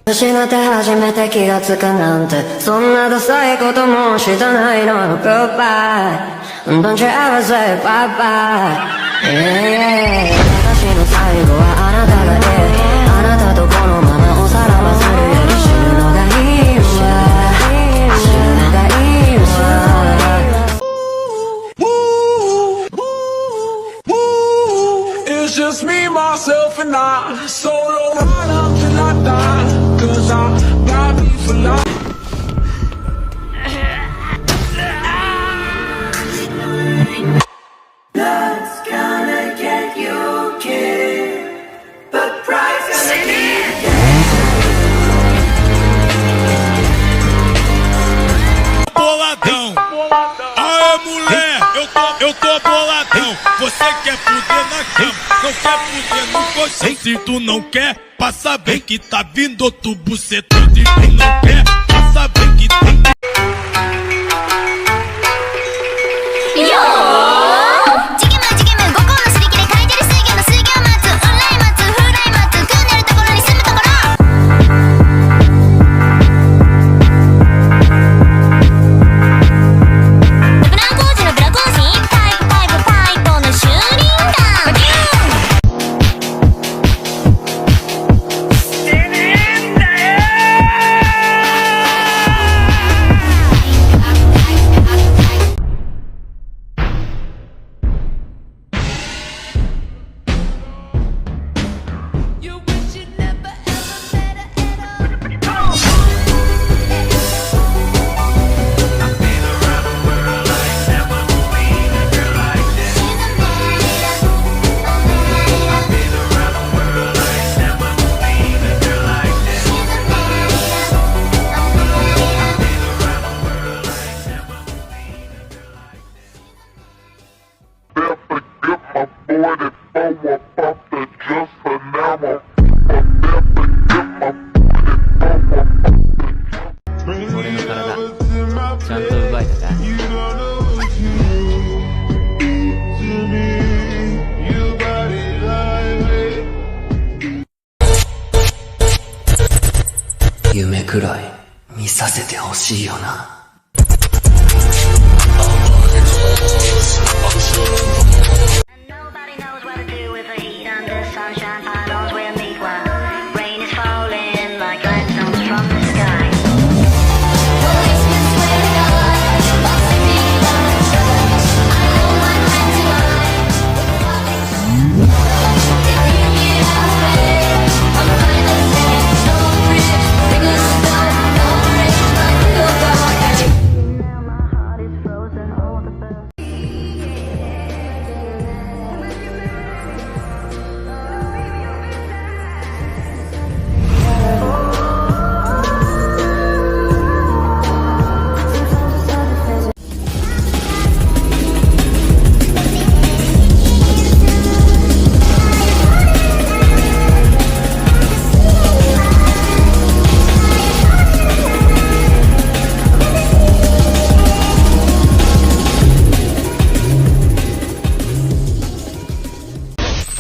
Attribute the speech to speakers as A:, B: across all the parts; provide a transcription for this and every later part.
A: 失って初めて気がつくなんてそんなダサいことも知らないの Goodbye Don't you ever say bye bye私の最後はあなたがあなたとこのままおさらばするより死ぬのがいいわ死ぬのがいいわ
B: It's just me, myself and I Solo ride up till I die Cause I got me for life Love's gonna get you killed But pride's gonna get you
C: Boladão, aê mulher, eu tô boladão. Você quer fuder na cama, não quer fuder no colchão. Se tu não quer, passa bem que tá vindo outro bucetão. Se tu não quer, passa bem que tá
D: 夢くらい見させてほしいよな。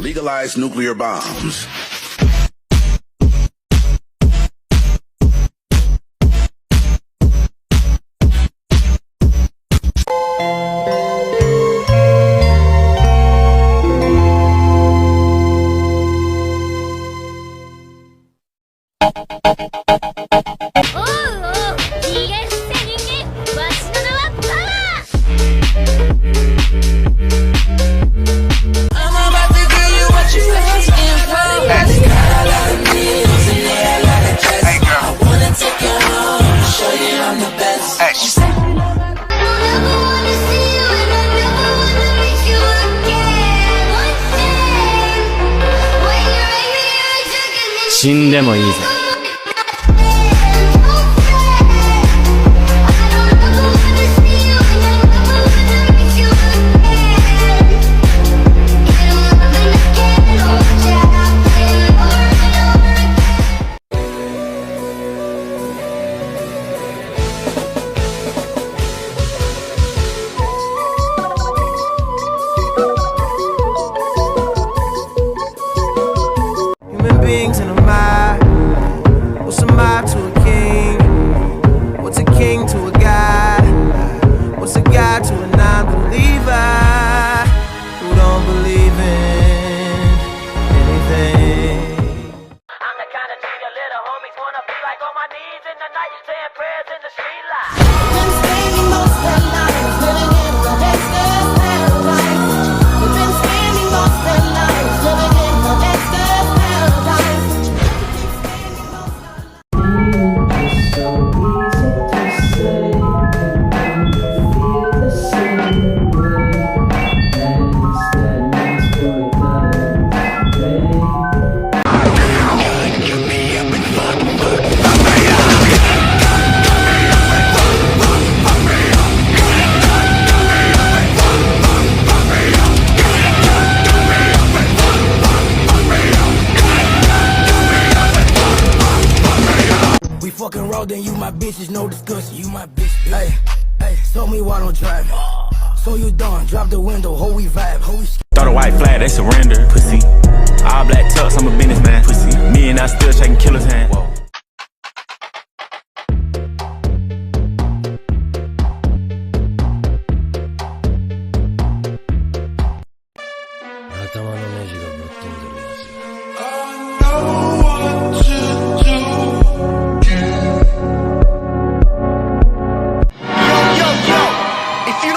E: Legalize nuclear bombs.
F: "死んでもいいぜ」
B: Human beings in a mind
F: wanna be like on my knees in the night, saying prayers in the street light.
G: Been spending most their lives living in the Dexter's paradise. They've been spending most their lives living in the Dexter's paradise.
H: We fucking raw, then you my bitches, no discussion. You my bitch, hey, show me why don't drive. So you done, drop the window, ho we vibe, ho we.
I: Throw the white flag, they surrender. Pussy. All black tux, I'm a businessman. Pussy. Me and I still shaking killer's hand. Whoa.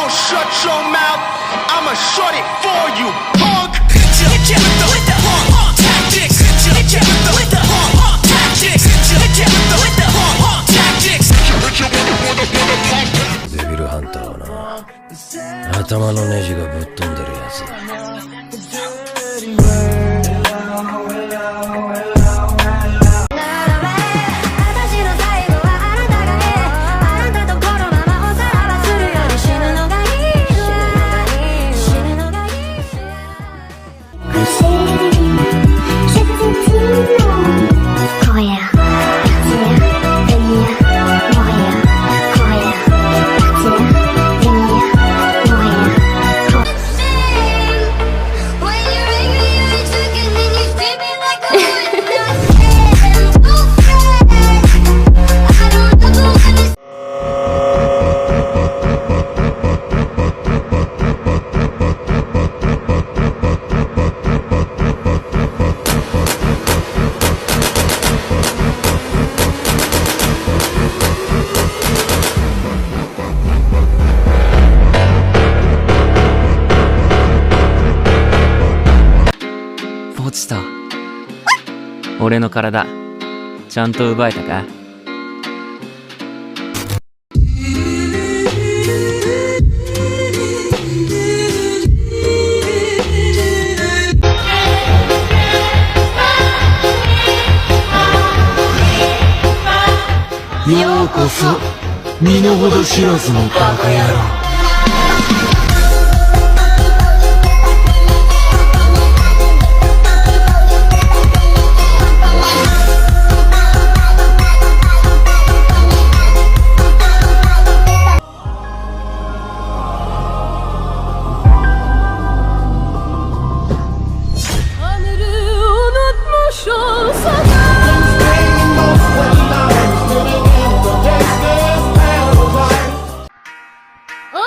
B: Shut your mouth, I'ma shut it for you, punk.
F: With the tactics. With the tactics. With the tactics.
J: デビルハンターはな、頭のネジがぶっ飛んでるやつだ。
K: 落ちた。俺の体ちゃんと奪えたか？
B: ようこそ身の程知らずのバカ野郎。
G: Oh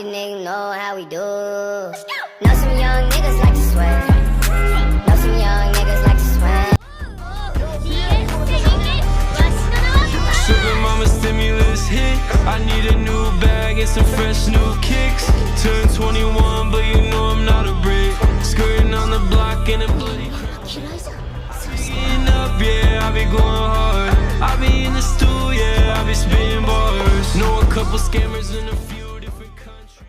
A: these niggas know how we do. Know some young niggas like to sweat. Know some young niggas like to sweat.
I: Sugar mama stimulus hit. I need a new bag and some fresh new kicks. Turn 21, but you know I'm not a brick. Skirting on the block in a bloody. Getting up, yeah, I be going hard. I be in the stool, yeah, I be spitting bars. Know a couple scammers in a few different countries.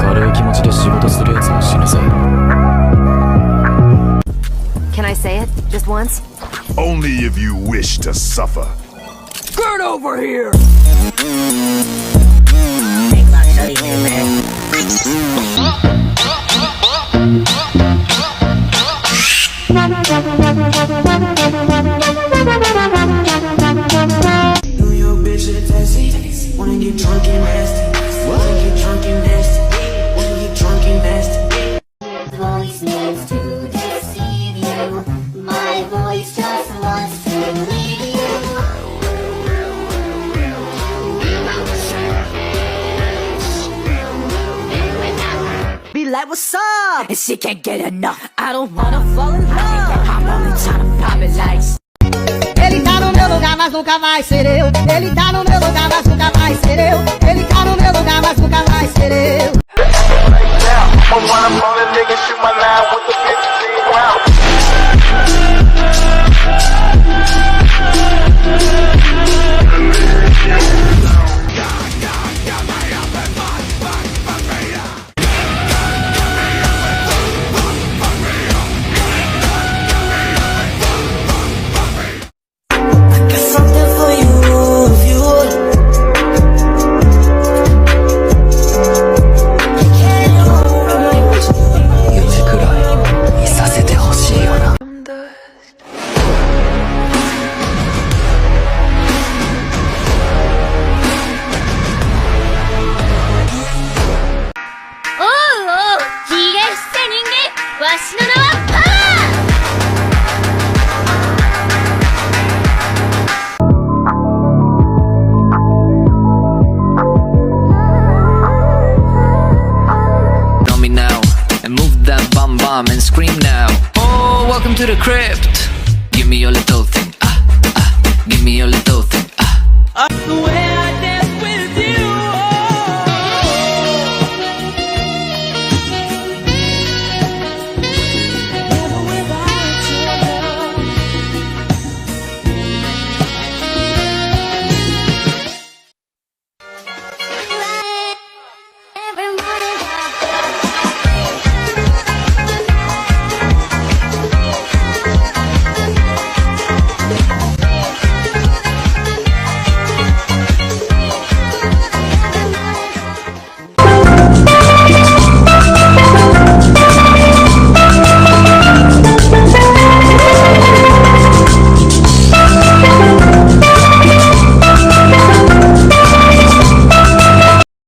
K: 軽い気持ちで仕事するやつは死ぬぜ。
A: Can I say it? Just once?
E: Only if you wish to suffer.
H: Get over here! New York bitch at taxi. Wanna get drunk and nasty. Wanna get drunk and nasty. Wanna get drunk and nasty.
A: Voice needs to deceive you. My voice just wants to leave you.
G: Be like, what's up? And she can't get enough. I don't wanna fall in love. I'm only tryna pop it like. Ele tá no meu lugar, mas nunca vai ser eu. Ele tá no meu lugar, mas nunca vai ser eu. Ele tá no meu lugar, mas nunca vai ser eu. Something for you, if you would.
D: 夢くらい見させてほしいよな。
A: おうおう、ひげ伏せ人間、わしの名はパー。
D: Know me now and move that bum bum and scream now. Oh, welcome to the crypt. Give me your little thing, give me your little thing,
G: The way I